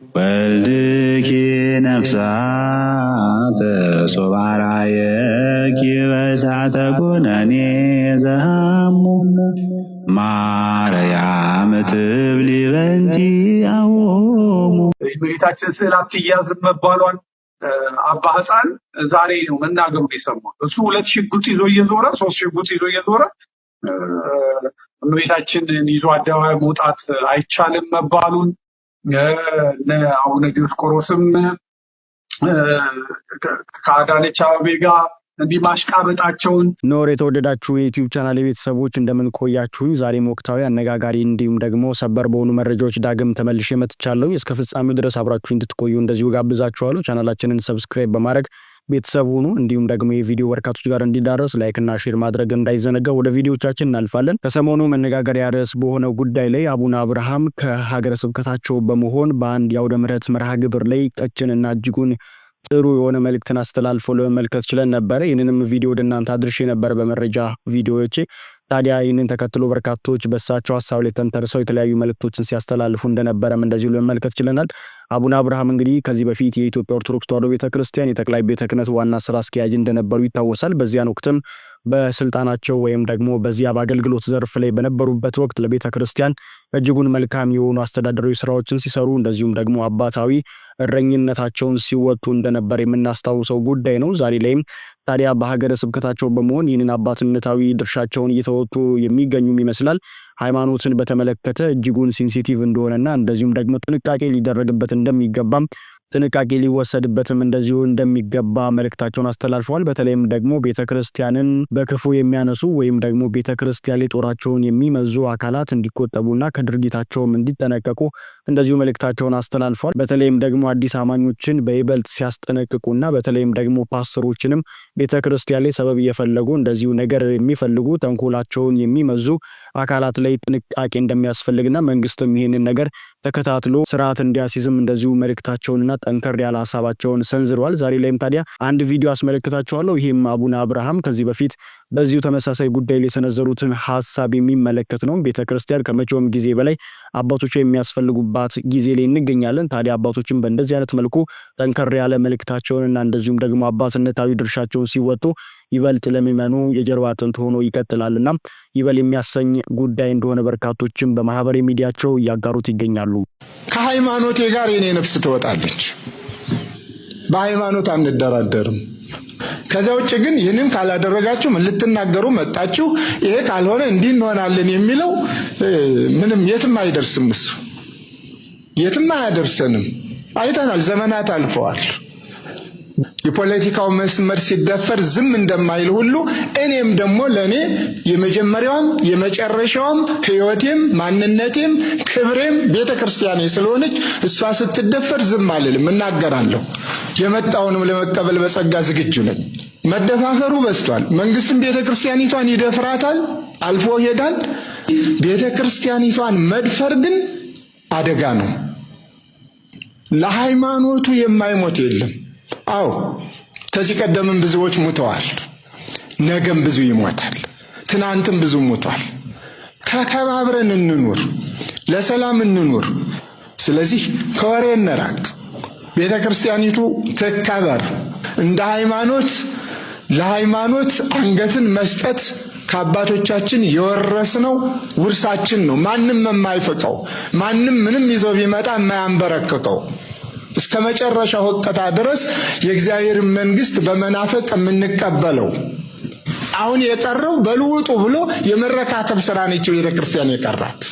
ወልድኪ ነፍሳተ ሶባራየኪ በእሳተ ኩነኔ ዘሃሙ ማርያም ትብሊ በንቲ አዎሙ። የእመቤታችን ስዕል አትያዝም መባሏን አባ ሕፃን ዛሬ ነው መናገሩን የሰማው። እሱ 2 ሽጉጥ ይዞ እየዞረ 3 ሽጉጥ ይዞ እየዞረ እመቤታችንን ይዞ አደባባይ መውጣት አይቻልም መባሉን አቡነ ዲዮስቆሮስም ከአዳነች አቤቤ ጋር እንዲህ ማሽቃበጣቸውን። ኖር የተወደዳችሁ የዩቲዩብ ቻናል ቤተሰቦች እንደምን ቆያችሁኝ? ዛሬም ወቅታዊ አነጋጋሪ እንዲሁም ደግሞ ሰበር በሆኑ መረጃዎች ዳግም ተመልሼ መጥቻለሁ። እስከ ፍጻሜው ድረስ አብራችሁ እንድትቆዩ እንደዚሁ ጋብዛችኋለሁ። ቻናላችንን ሰብስክራይብ በማድረግ ቤተሰብ ሁኑ። እንዲሁም ደግሞ የቪዲዮ በርካቶች ጋር እንዲዳረስ ላይክ እና ሼር ማድረግ እንዳይዘነጋ። ወደ ቪዲዮቻችን እናልፋለን። ከሰሞኑ መነጋገሪያ ርዕስ በሆነው ጉዳይ ላይ አቡነ አብርሃም ከሀገረ ስብከታቸው በመሆን በአንድ የአውደ ምሕረት መርሃ ግብር ላይ ቀጭንና እጅጉን ጥሩ የሆነ መልእክትን አስተላልፎ ለመመልከት ችለን ነበር። ይህንንም ቪዲዮ ወደ እናንተ አድርሼ ነበር በመረጃ ቪዲዮዎቼ። ታዲያ ይህንን ተከትሎ በርካቶች በሳቸው ሀሳብ ላይ ተንተርሰው የተለያዩ መልእክቶችን ሲያስተላልፉ እንደነበረም እንደዚሁ ለመመልከት ችለናል። አቡነ አብርሃም እንግዲህ ከዚህ በፊት የኢትዮጵያ ኦርቶዶክስ ተዋሕዶ ቤተክርስቲያን የጠቅላይ ቤተ ክህነት ዋና ስራ አስኪያጅ እንደነበሩ ይታወሳል። በዚያን ወቅትም በስልጣናቸው ወይም ደግሞ በዚያ በአገልግሎት ዘርፍ ላይ በነበሩበት ወቅት ለቤተ ክርስቲያን እጅጉን መልካም የሆኑ አስተዳደራዊ ስራዎችን ሲሰሩ እንደዚሁም ደግሞ አባታዊ እረኝነታቸውን ሲወጡ እንደነበር የምናስታውሰው ጉዳይ ነው። ዛሬ ላይም ታዲያ በሀገረ ስብከታቸው በመሆን ይህንን አባትነታዊ ድርሻቸውን እየተወጡ የሚገኙም ይመስላል። ሃይማኖትን በተመለከተ እጅጉን ሴንሲቲቭ እንደሆነና እንደዚሁም ደግሞ ጥንቃቄ ሊደረግበት እንደሚገባም ጥንቃቄ ሊወሰድበትም እንደዚሁ እንደሚገባ መልእክታቸውን አስተላልፈዋል። በተለይም ደግሞ ቤተክርስቲያንን በክፉ የሚያነሱ ወይም ደግሞ ቤተክርስቲያን ላይ ጦራቸውን የሚመዙ አካላት እንዲቆጠቡና ከድርጊታቸውም እንዲጠነቀቁ እንደዚሁ መልእክታቸውን አስተላልፈዋል። በተለይም ደግሞ አዲስ አማኞችን በይበልጥ ሲያስጠነቅቁና በተለይም ደግሞ ፓስተሮችንም ቤተክርስቲያን ላይ ሰበብ እየፈለጉ እንደዚሁ ነገር የሚፈልጉ ተንኮላቸውን የሚመዙ አካላት ላይ ጥንቃቄ እንደሚያስፈልግና መንግስትም ይህንን ነገር ተከታትሎ ስርዓት እንዲያስይዝም እንደዚሁ መልእክታቸውንና ጠንከር ያለ ሐሳባቸውን ሰንዝረዋል። ዛሬ ላይም ታዲያ አንድ ቪዲዮ አስመለክታችኋለሁ። ይሄም አቡነ አብርሃም ከዚህ በፊት በዚሁ ተመሳሳይ ጉዳይ ላይ የሰነዘሩትን ሐሳብ የሚመለከት ነው። ቤተክርስቲያን ከመቼውም ጊዜ በላይ አባቶች የሚያስፈልጉባት ጊዜ ላይ እንገኛለን። ታዲያ አባቶችን በእንደዚህ አይነት መልኩ ጠንከር ያለ መልእክታቸውንና እንደዚሁም ደግሞ አባትነታዊ ድርሻቸውን ሲወጡ ይበልጥ ለሚመኑ የጀርባ አጥንት ሆኖ ይቀጥላልና ይበል የሚያሰኝ ጉዳይ እንደሆነ በርካቶችም በማህበራዊ ሚዲያቸው እያጋሩት ይገኛሉ። ከሃይማኖቴ ጋር የኔ ነፍስ ትወጣለች። በሃይማኖት አንደራደርም። ከዛ ውጭ ግን ይህንን ካላደረጋችሁ ምን ልትናገሩ መጣችሁ፣ ይሄ ካልሆነ እንዲህ እንሆናለን የሚለው ምንም የትም አይደርስም። እሱ የትም አያደርሰንም። አይተናል። ዘመናት አልፈዋል። የፖለቲካው መስመር ሲደፈር ዝም እንደማይል ሁሉ እኔም ደግሞ ለኔ የመጀመሪያውም የመጨረሻውም ሕይወቴም ማንነቴም ክብሬም ቤተክርስቲያኔ ስለሆነች እሷ ስትደፈር ዝም አልልም፣ እናገራለሁ። የመጣውንም ለመቀበል በጸጋ ዝግጁ ነኝ። መደፋፈሩ በዝቷል። መንግስትም ቤተክርስቲያኒቷን ይደፍራታል፣ አልፎ ይሄዳል። ቤተክርስቲያኒቷን መድፈር ግን አደጋ ነው። ለሃይማኖቱ የማይሞት የለም። አዎ ከዚህ ቀደምም ብዙዎች ሞተዋል። ነገም ብዙ ይሞታል። ትናንትም ብዙ ሞቷል። ተከባብረን እንኑር፣ ለሰላም እንኑር። ስለዚህ ከወሬ እንራቅ። ቤተክርስቲያኒቱ ትከበር። እንደ ሃይማኖት ለሃይማኖት አንገትን መስጠት ከአባቶቻችን የወረስነው ውርሳችን ነው። ማንም የማይፈቀው ማንም ምንም ይዞ ቢመጣ የማያንበረክከው እስከ መጨረሻው ወቅታ ድረስ የእግዚአብሔር መንግስት በመናፈቅ የምንቀበለው። አሁን የቀረው በልውጡ ብሎ የመረካከብ ስራ ነች ቤተክርስቲያን የቀራት።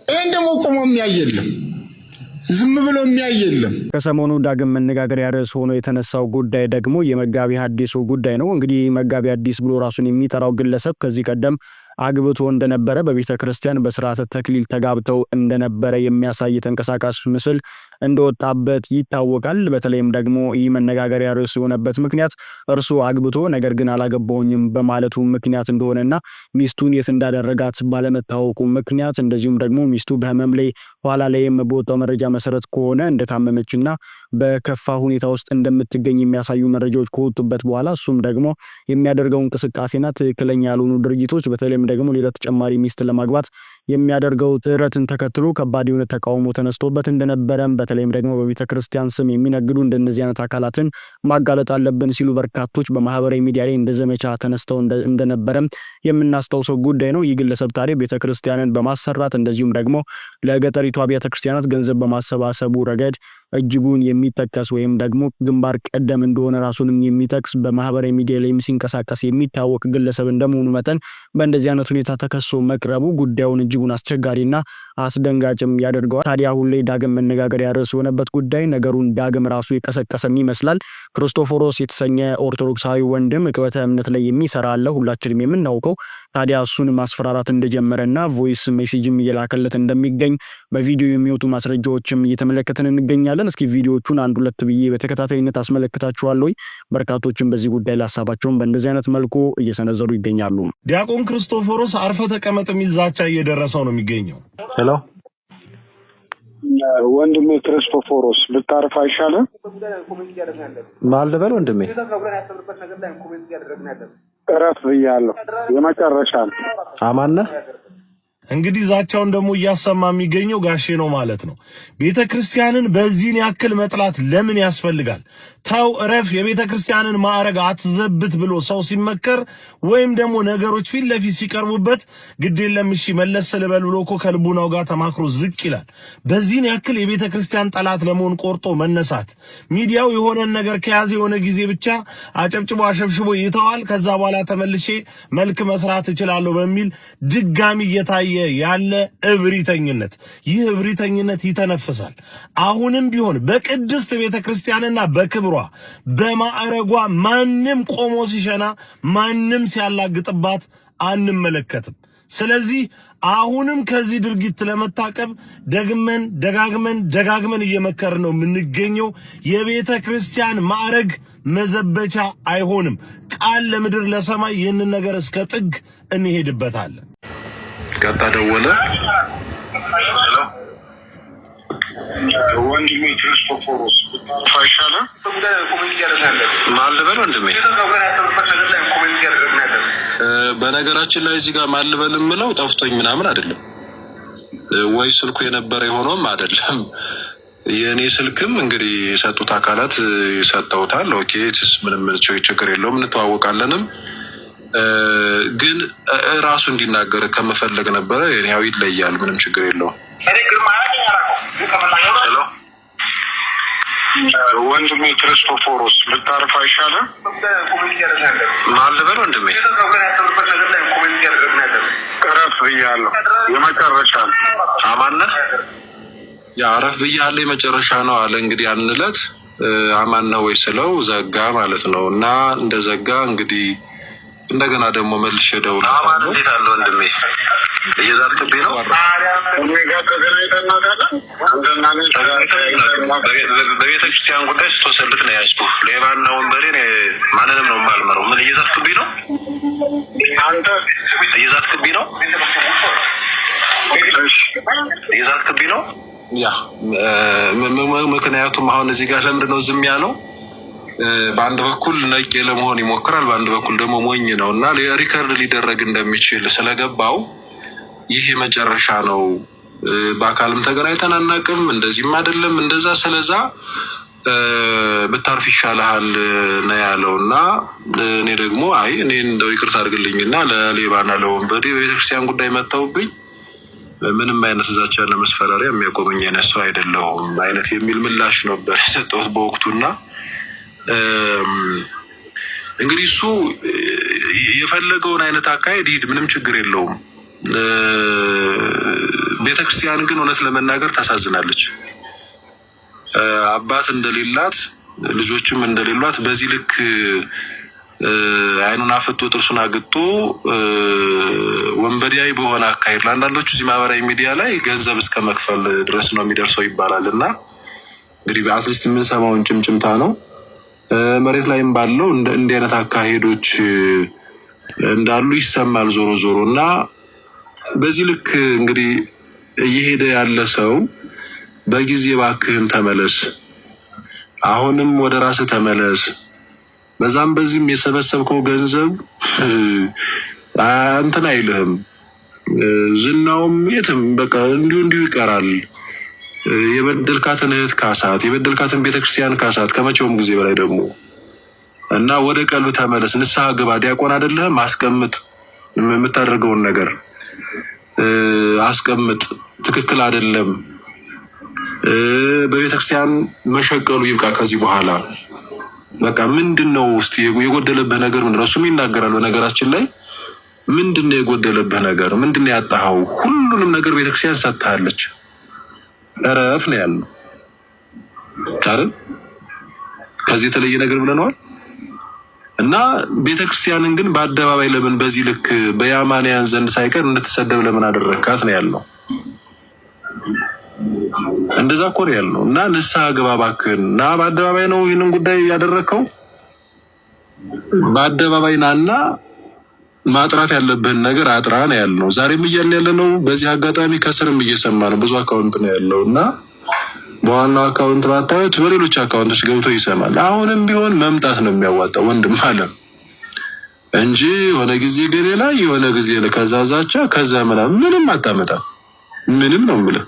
ይሄን ደግሞ ቆሞ የሚያይ የለም፣ ዝም ብሎ የሚያይ የለም። ከሰሞኑ ዳግም መነጋገሪያ ርዕስ ሆኖ የተነሳው ጉዳይ ደግሞ የመጋቢ ሐዲሱ ጉዳይ ነው። እንግዲህ መጋቢ ሐዲስ ብሎ ራሱን የሚጠራው ግለሰብ ከዚህ ቀደም አግብቶ እንደነበረ በቤተ ክርስቲያን በስርዓተ ተክሊል ተጋብተው እንደነበረ የሚያሳይ ተንቀሳቃሽ ምስል እንደወጣበት ይታወቃል። በተለይም ደግሞ ይህ መነጋገሪያ ርዕስ የሆነበት ምክንያት እርሱ አግብቶ ነገር ግን አላገባውኝም በማለቱ ምክንያት እንደሆነና ሚስቱን የት እንዳደረጋት ባለመታወቁ ምክንያት እንደዚሁም ደግሞ ሚስቱ በህመም ላይ ኋላ ላይም በወጣው መረጃ መሰረት ከሆነ እንደታመመችና በከፋ ሁኔታ ውስጥ እንደምትገኝ የሚያሳዩ መረጃዎች ከወጡበት በኋላ እሱም ደግሞ የሚያደርገው እንቅስቃሴና ትክክለኛ ያልሆኑ ድርጊቶች በተለይም ደግሞ ሌላ ተጨማሪ ሚስት ለማግባት የሚያደርገው ጥረትን ተከትሎ ከባድ የሆነ ተቃውሞ ተነስቶበት እንደነበረም በተለይም ደግሞ በቤተክርስቲያን ስም የሚነግዱ እንደነዚህ አይነት አካላትን ማጋለጥ አለብን ሲሉ በርካቶች በማህበራዊ ሚዲያ ላይ እንደዘመቻ ተነስተው እንደነበረም የምናስታውሰው ጉዳይ ነው። ይህ ግለሰብ ታዲያ ቤተክርስቲያንን በማሰራት እንደዚሁም ደግሞ ለገጠሪቷ ቤተክርስቲያናት ገንዘብ በማሰባሰቡ ረገድ እጅጉን የሚጠቀስ ወይም ደግሞ ግንባር ቀደም እንደሆነ ራሱንም የሚጠቅስ በማህበራዊ ሚዲያ ላይ ሲንቀሳቀስ የሚታወቅ ግለሰብ እንደመሆኑ መጠን በእንደዚህ አይነት ሁኔታ ተከሶ መቅረቡ ጉዳዩን እጅጉን አስቸጋሪና አስደንጋጭም ያደርገዋል። ታዲያ አሁን ላይ ዳግም መነጋገሪያ ርዕስ የሆነበት ጉዳይ ነገሩን ዳግም ራሱ የቀሰቀሰም ይመስላል። ክርስቶፎሮስ የተሰኘ ኦርቶዶክሳዊ ወንድም ዕቅበተ እምነት ላይ የሚሰራ አለ፣ ሁላችንም የምናውቀው። ታዲያ እሱን ማስፈራራት እንደጀመረና ቮይስ ሜሴጅም እየላከለት እንደሚገኝ በቪዲዮ የሚወጡ ማስረጃዎችም እየተመለከትን እንገኛለን። እስኪ ቪዲዮቹን አንድ ሁለት ብዬ በተከታታይነት አስመለክታችኋለሁ። በርካቶችም በዚህ ጉዳይ ላሳባቸውን በእንደዚህ አይነት መልኩ እየሰነዘሩ ይገኛሉ። ዲያቆን ክርስቶፎሮስ አርፈ ተቀመጥ የሚል ዛቻ እየደረሰው ነው የሚገኘው። ሄሎ ወንድሜ ክርስቶፎሮስ ልታርፍ አይሻልም? ማልበል ወንድሜ እረፍ ብያለሁ። የመጨረሻ ነው። አማን ነህ? እንግዲህ ዛቻውን ደግሞ እያሰማ የሚገኘው ጋሼ ነው ማለት ነው። ቤተክርስቲያንን በዚህን ያክል መጥላት ለምን ያስፈልጋል? ታው እረፍ፣ የቤተክርስቲያንን ማዕረግ አትዘብት ብሎ ሰው ሲመከር ወይም ደግሞ ነገሮች ፊት ለፊት ሲቀርቡበት ግድ የለም እሺ መለስ ልበል ብሎ እኮ ከልቡናው ጋር ተማክሮ ዝቅ ይላል። በዚህን ያክል የቤተክርስቲያን ጠላት ለመሆን ቆርጦ መነሳት፣ ሚዲያው የሆነን ነገር ከያዘ የሆነ ጊዜ ብቻ አጨብጭቦ አሸብሽቦ ይተዋል። ከዛ በኋላ ተመልሼ መልክ መስራት እችላለሁ በሚል ድጋሚ እየታየ ያለ እብሪተኝነት፣ ይህ እብሪተኝነት ይተነፍሳል። አሁንም ቢሆን በቅድስት ቤተክርስቲያንና በክብሯ በማዕረጓ ማንም ቆሞ ሲሸና ማንም ሲያላግጥባት አንመለከትም። ስለዚህ አሁንም ከዚህ ድርጊት ለመታቀብ ደጋግመን እየመከርን ነው የምንገኘው። የቤተ ክርስቲያን ማዕረግ መዘበቻ አይሆንም። ቃል ለምድር ለሰማይ ይህንን ነገር እስከ ጥግ እንሄድበታለን። ቀጣ ደወለ። ሄሎ ወንድሜ ክርስቶፎሮስ አይሻልም? ማልበል ወንድሜ በነገራችን ላይ እዚህ ጋር ማልበል የምለው ጠፍቶኝ ምናምን አይደለም ወይ ስልኩ የነበረ የሆነውም አይደለም። የኔ ስልክም እንግዲህ የሰጡት አካላት ሰጠውታል። ኦኬ ምንም ችግር የለውም እንተዋወቃለንም። ግን ራሱ እንዲናገር ከመፈለግ ነበረ። ያው ይለያል፣ ምንም ችግር የለውም። ሄሎ ወንድሜ ክርስቶፎሮስ ልታርፍ አይሻልም? ማልበል ወንድሜ እረፍ ብያለሁ። የመጨረሻ ነው። አማን ነህ? ያ እረፍ ብያለሁ የመጨረሻ ነው አለ። እንግዲህ አንለት አማን ነው ወይ ስለው ዘጋ ማለት ነው። እና እንደዘጋ እንግዲህ እንደገና ደግሞ መልሼ ደውል። አማን እንዴት አለ ወንድሜ? እየዛትክብኝ ነው? በቤተክርስቲያን ጉዳይ ስትወሰልት ነው ያዝኩህ። ሌባና ወንበዴን ማንንም ነው የማልመረው። ምን እየዛትክብኝ ነው? አንተ እየዛትክብኝ ነው? እየዛትክብኝ ነው? ያ ምክንያቱም አሁን እዚህ ጋር ለምንድን ነው ዝም ያለው? በአንድ በኩል ነቄ ለመሆን ይሞክራል፣ በአንድ በኩል ደግሞ ሞኝ ነው እና ሪከርድ ሊደረግ እንደሚችል ስለገባው ይህ የመጨረሻ ነው፣ በአካልም ተገናኝተን አናውቅም፣ እንደዚህም አይደለም እንደዛ፣ ስለዛ ብታርፍ ይሻልሃል ነው ያለው። እና እኔ ደግሞ አይ እኔ እንደው ይቅርታ አድርግልኝና ለሌባና ለወንበዴ በቤተክርስቲያን ጉዳይ መተውብኝ ምንም አይነት ዛቻ ለመስፈራሪያ የሚያቆመኝ አይነት ሰው አይደለሁም አይነት የሚል ምላሽ ነበር የሰጠሁት በወቅቱና እንግዲህ እሱ የፈለገውን አይነት አካሄድ ይሄድ፣ ምንም ችግር የለውም። ቤተክርስቲያን ግን እውነት ለመናገር ታሳዝናለች። አባት እንደሌላት ልጆችም እንደሌሏት በዚህ ልክ አይኑን አፍጦ ጥርሱን አግጦ ወንበዴያዊ በሆነ አካሄድ ለአንዳንዶቹ እዚህ ማህበራዊ ሚዲያ ላይ ገንዘብ እስከ መክፈል ድረስ ነው የሚደርሰው ይባላል። እና እንግዲህ በአትሊስት የምንሰማውን ጭምጭምታ ነው። መሬት ላይም ባለው እንዲህ አይነት አካሄዶች እንዳሉ ይሰማል ዞሮ ዞሮ። እና በዚህ ልክ እንግዲህ እየሄደ ያለ ሰው በጊዜ ባክህን ተመለስ፣ አሁንም ወደ ራስህ ተመለስ። በዛም በዚህም የሰበሰብከው ገንዘብ እንትን አይልህም፣ ዝናውም የትም በቃ እንዲሁ ይቀራል። የበደልካትን እህት ካሳት፣ የበደልካትን ቤተክርስቲያን ካሳት ከመቼውም ጊዜ በላይ ደግሞ እና ወደ ቀልብ ተመለስ፣ ንስሐ ግባ። ዲያቆን አይደለህም? አስቀምጥ፣ የምታደርገውን ነገር አስቀምጥ። ትክክል አይደለም። በቤተክርስቲያን መሸቀሉ ይብቃ ከዚህ በኋላ። በቃ ምንድነው እስቲ የጎደለብህ ነገር ምንድነው? እሱም ይናገራል። በነገራችን ላይ ምንድነው የጎደለብህ ነገር? ምንድነው ያጣኸው? ሁሉንም ነገር ቤተክርስቲያን ሰጥታለች። እረፍ ነው ያለው አይደል? ከዚህ የተለየ ነገር ብለናል። እና ቤተክርስቲያንን ግን በአደባባይ ለምን በዚህ ልክ በያማንያን ዘንድ ሳይቀር እንድትሰደብ ለምን አደረካት ነው ያለው። እንደዛ እኮ ነው ያለው። እና ንስሐ ግባ እባክህን። እና በአደባባይ ነው ይህንን ጉዳይ ያደረከው። በአደባባይ ናና ማጥራት ያለብህን ነገር አጥራ ነው ያለው። ዛሬም እያልን ያለ ነው። በዚህ አጋጣሚ ከስርም እየሰማ ነው። ብዙ አካውንት ነው ያለው እና በዋናው አካውንት ባታዩት በሌሎች አካውንቶች ገብቶ ይሰማል። አሁንም ቢሆን መምጣት ነው የሚያዋጣው ወንድም አለም እንጂ የሆነ ጊዜ ገሌላ የሆነ ጊዜ ለከዛዛቻ ከዛ ምንም አታመጣም። ምንም ነው የምልህ።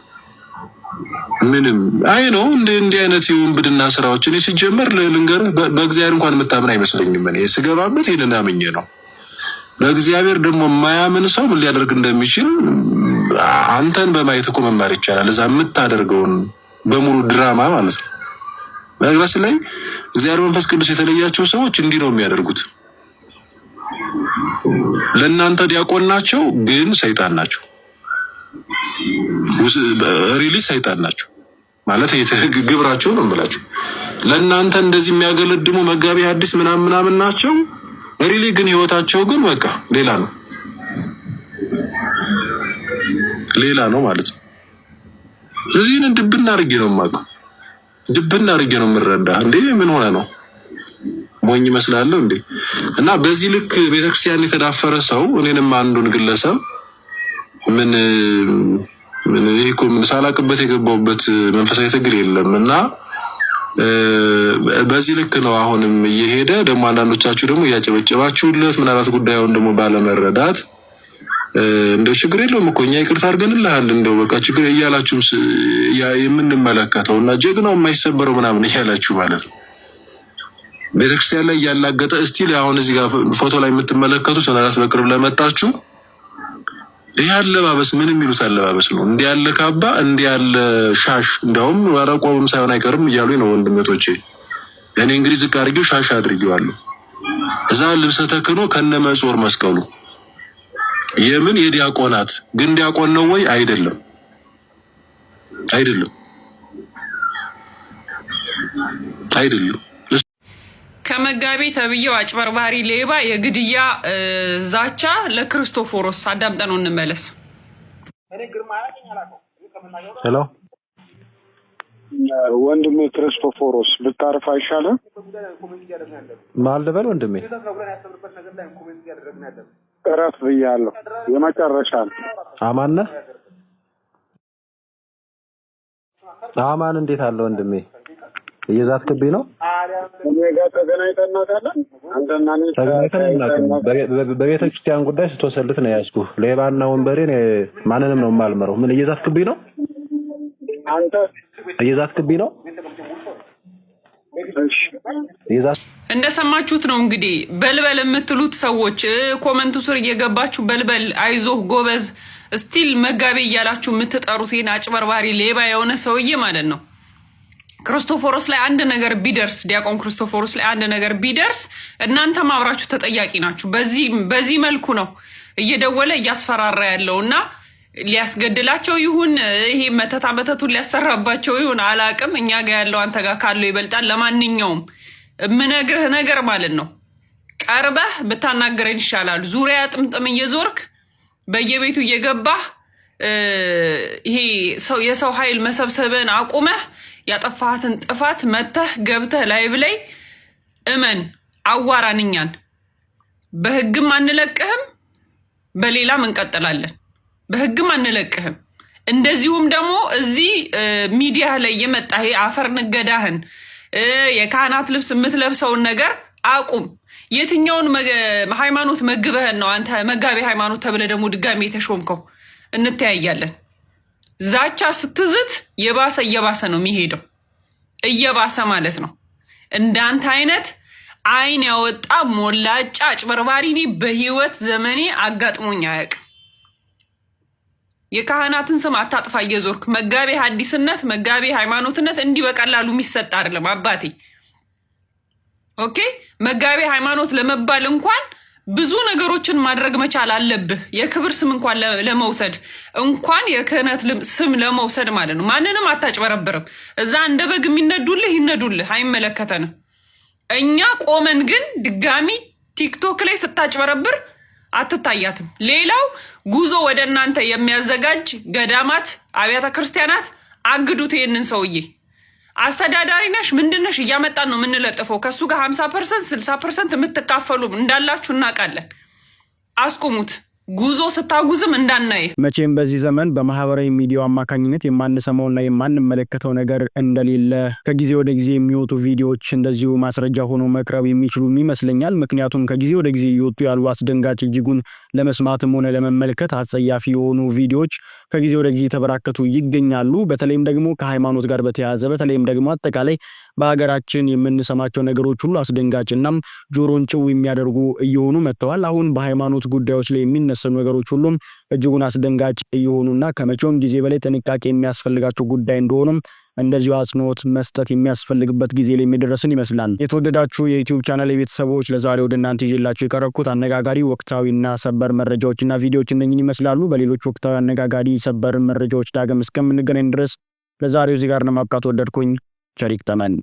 ምንም አይ ነው እንዲህ አይነት የውንብድና ስራዎችን ሲጀመር ልንገርህ፣ በእግዚአብሔር እንኳን የምታምን አይመስለኝም። እኔ ስገባበት ይሄንን አምኜ ነው። በእግዚአብሔር ደግሞ የማያምን ሰው ምን ሊያደርግ እንደሚችል አንተን በማየት እኮ መማር ይቻላል። እዛ የምታደርገውን በሙሉ ድራማ ማለት ነው። በነገራችን ላይ እግዚአብሔር መንፈስ ቅዱስ የተለያቸው ሰዎች እንዲህ ነው የሚያደርጉት። ለእናንተ ዲያቆን ናቸው፣ ግን ሰይጣን ናቸው። ሪሊ ሰይጣን ናቸው ማለት ግብራቸው ነው የምላቸው። ለእናንተ እንደዚህ የሚያገለድሙ መጋቢ ሐዲስ ምናምን ናቸው። ሪሊ ግን ህይወታቸው ግን በቃ ሌላ ነው ማለት ነው። እዚህን ድብና አድርጌ ነው የማውቀው፣ ድብና አድርጌ ነው የምረዳ። እንዴ ምን ሆነ ነው ሞኝ ይመስላለሁ እንዴ? እና በዚህ ልክ ቤተክርስቲያን የተዳፈረ ሰው እኔንም አንዱን ግለሰብ ምን ይሄ እኮ ምን ሳላቅበት የገባውበት መንፈሳዊ ትግል የለም። እና በዚህ ልክ ነው አሁንም እየሄደ ደግሞ አንዳንዶቻችሁ ደግሞ እያጨበጨባችሁለት ምናልባት ጉዳዩን ደግሞ ባለመረዳት እንደው ችግር የለውም እኮ እኛ ይቅርታ አድርገንልሃል እንደው በቃ ችግር እያላችሁም የምንመለከተው እና ጀግናው የማይሰበረው ምናምን እያላችሁ ማለት ነው። ቤተክርስቲያን ላይ ያላገጠ እስቲል አሁን እዚህ ጋር ፎቶ ላይ የምትመለከቱት ምናልባት በቅርብ ለመጣችሁ ይሄ አለባበስ ምን የሚሉት አለባበስ ነው? እንዲህ ያለ ካባ፣ እንዲህ ያለ ሻሽ፣ እንደውም ወረቆብም ሳይሆን አይቀርም እያሉኝ ነው ወንድሞቼ። እኔ እንግዲህ ዝቅ አድርጌው ሻሽ አድርጌዋለሁ። እዛ ልብሰ ተክህኖ ከነመጾር መስቀሉ የምን የዲያቆናት ግን ዲያቆን ነው ወይ? አይደለም። ከመጋቢ ተብዬው አጭበርባሪ ሌባ የግድያ ዛቻ ለክርስቶፎሮስ አዳምጠነው እንመለስ። ሄሎ ወንድሜ ክርስቶፎሮስ ብታርፍ አይሻልም? ማልደበል ወንድሜ እረፍ ብያለሁ። የመጨረሻ አማን ነህ? አማን እንዴት አለ ወንድሜ? እየዛትክብኝ ነው? እኔ ጋር ተገናኝተን እናውቃለን። አንተና እኔ በቤተክርስቲያን ጉዳይ ስትወሰልት ነው ያዝኩህ። ሌባና ወንበሬን ማንንም ነው የማልመረው። ምን እየዛትክብኝ ነው? አንተ እየዛትክብኝ ነው? እንደሰማችሁት ነው እንግዲህ በልበል የምትሉት ሰዎች ኮመንቱ ስር እየገባችሁ በልበል፣ አይዞህ፣ ጎበዝ ስቲል መጋቢ እያላችሁ የምትጠሩት ይሄን አጭበርባሪ ሌባ የሆነ ሰውዬ ማለት ነው ክርስቶፎሮስ ላይ አንድ ነገር ቢደርስ፣ ዲያቆን ክርስቶፎሮስ ላይ አንድ ነገር ቢደርስ እናንተም አብራችሁ ተጠያቂ ናችሁ። በዚህ መልኩ ነው እየደወለ እያስፈራራ ያለውና ሊያስገድላቸው ይሁን ይሄ መተቱን ሊያሰራባቸው ይሁን አላቅም። እኛ ጋር ያለው አንተ ጋር ካለው ይበልጣል። ለማንኛውም የምነግርህ ነገር ማለት ነው ቀርበህ ብታናገረን ይሻላል። ዙሪያ ጥምጥም እየዞርክ በየቤቱ እየገባህ ይሄ የሰው ኃይል መሰብሰብን አቁመህ ያጠፋሃትን ጥፋት መተህ ገብተህ ላይቭ ላይ እመን አዋራንኛን በህግም አንለቅህም፣ በሌላም እንቀጥላለን። በህግም አንለቅህም። እንደዚሁም ደግሞ እዚህ ሚዲያ ላይ የመጣ አፈር ንገዳህን የካህናት ልብስ የምትለብሰውን ነገር አቁም። የትኛውን ሃይማኖት መግበህን ነው አንተ መጋቢ ሃይማኖት ተብለ ደግሞ ድጋሚ የተሾምከው? እንተያያለን። ዛቻ ስትዝት እየባሰ ነው የሚሄደው፣ እየባሰ ማለት ነው። እንዳንተ አይነት አይን ያወጣ ሞላጫ አጭበርባሪ እኔ በህይወት ዘመኔ አጋጥሞኝ አያውቅም። የካህናትን ስም አታጥፋ እየዞርክ መጋቢ ሐዲስነት መጋቢ ሃይማኖትነት እንዲህ በቀላሉ የሚሰጥ አይደለም አባቴ። ኦኬ መጋቢ ሃይማኖት ለመባል እንኳን ብዙ ነገሮችን ማድረግ መቻል አለብህ። የክብር ስም እንኳን ለመውሰድ እንኳን የክህነት ስም ለመውሰድ ማለት ነው። ማንንም አታጭበረብርም። እዛ እንደ በግ የሚነዱልህ ይነዱልህ፣ አይመለከተንም። እኛ ቆመን ግን ድጋሚ ቲክቶክ ላይ ስታጭበረብር አትታያትም። ሌላው ጉዞ ወደ እናንተ የሚያዘጋጅ ገዳማት፣ አብያተ ክርስቲያናት አግዱት ይሄንን ሰውዬ። አስተዳዳሪ ነሽ ምንድነሽ እያመጣን ነው የምንለጥፈው። ከሱ ጋር 50% 60% የምትካፈሉ እንዳላችሁ እናውቃለን። አስቁሙት። ጉዞ ስታጉዝም እንዳናይ። መቼም በዚህ ዘመን በማህበራዊ ሚዲያው አማካኝነት የማንሰማውና የማንመለከተው ነገር እንደሌለ ከጊዜ ወደ ጊዜ የሚወጡ ቪዲዮዎች እንደዚሁ ማስረጃ ሆኖ መቅረብ የሚችሉ ይመስለኛል። ምክንያቱም ከጊዜ ወደ ጊዜ እየወጡ ያሉ አስደንጋጭ እጅጉን ለመስማትም ሆነ ለመመልከት አጸያፊ የሆኑ ቪዲዮዎች ከጊዜ ወደ ጊዜ ተበራከቱ ይገኛሉ። በተለይም ደግሞ ከሃይማኖት ጋር በተያያዘ በተለይም ደግሞ አጠቃላይ በሀገራችን የምንሰማቸው ነገሮች ሁሉ አስደንጋጭና ጆሮን ጭው የሚያደርጉ እየሆኑ መጥተዋል። አሁን በሃይማኖት ጉዳዮች ላይ የሚነሱ ነገሮች ሁሉም እጅጉን አስደንጋጭ እየሆኑና ከመቼውም ጊዜ በላይ ጥንቃቄ የሚያስፈልጋቸው ጉዳይ እንደሆኑ እንደዚሁ አጽንኦት መስጠት የሚያስፈልግበት ጊዜ ላይ የሚደረስን ይመስላል። የተወደዳችሁ የዩቲዩብ ቻናል የቤተሰቦች ለዛሬ ወደ እናንተ ይዤላችሁ የቀረብኩት አነጋጋሪ ወቅታዊና ሰበር መረጃዎችና ቪዲዮዎች እነኚህን ይመስላሉ። በሌሎች ወቅታዊ አነጋጋሪ ሰበር መረጃዎች ዳግም እስከምንገናኝ ድረስ ለዛሬው እዚህ ጋር ለማብቃት ወደድኩኝ። ቸር ይግጠመን።